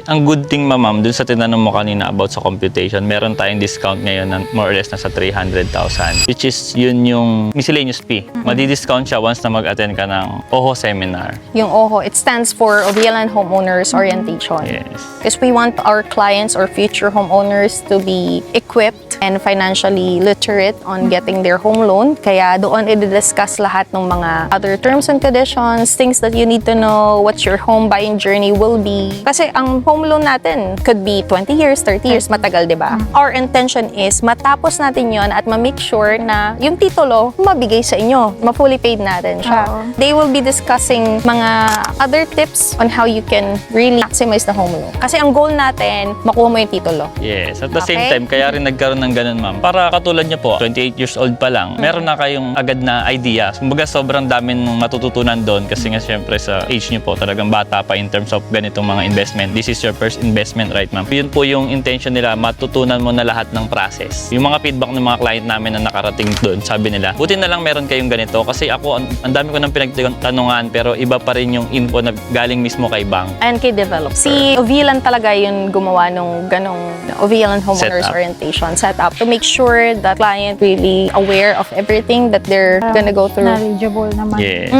Ang good thing, ma'am, dun sa tinanong mo kanina about sa computation, meron tayong discount ngayon na more or less nasa 300,000, which is yun yung miscellaneous fee. Madi-discount siya once na mag-attend ka ng OHO seminar. Yung OHO, it stands for Ovialan Homeowners Orientation. Yes. Because we want our clients or future homeowners to be equipped and financially literate on getting their home loan. Kaya doon i-discuss lahat ng mga other terms and conditions, things that you need to know, what your home buying journey will be. Kasi ang home loan natin could be 20 years, 30 years, matagal, di ba? Our intention is matapos natin yon at ma-make sure na yung titulo mabigay sa inyo, ma-fully paid natin siya. They will be discussing mga other tips on how you can really maximize the home loan. Kasi ang goal natin, makuha mo yung titulo. Yes. At the same Okay. time, kaya rin nagkaroon ng ganun, ma'am. Para katulad niyo po, 28 years old pa lang, meron na kayong agad na idea. Kumbaga, sobrang dami nung matututunan doon kasi nga syempre sa age niyo po, talagang bata pa in terms of ganitong mga investment. This is your first investment, right, ma'am? Yun po yung intention nila, matutunan mo na lahat ng process. Yung mga feedback ng mga client namin na nakarating doon, sabi nila, buti na lang meron kayong ganito kasi ako, ang dami ko nang pinagtanungan pero iba pa rin yung info na galing mismo kay bank. And kay developer. Si Ovialan talaga yung gumawa nung ganong Ovialan Homeowners Setup. Orientation setup to make sure that client really aware of everything that they're gonna go through. Knowledgeable naman. Yes.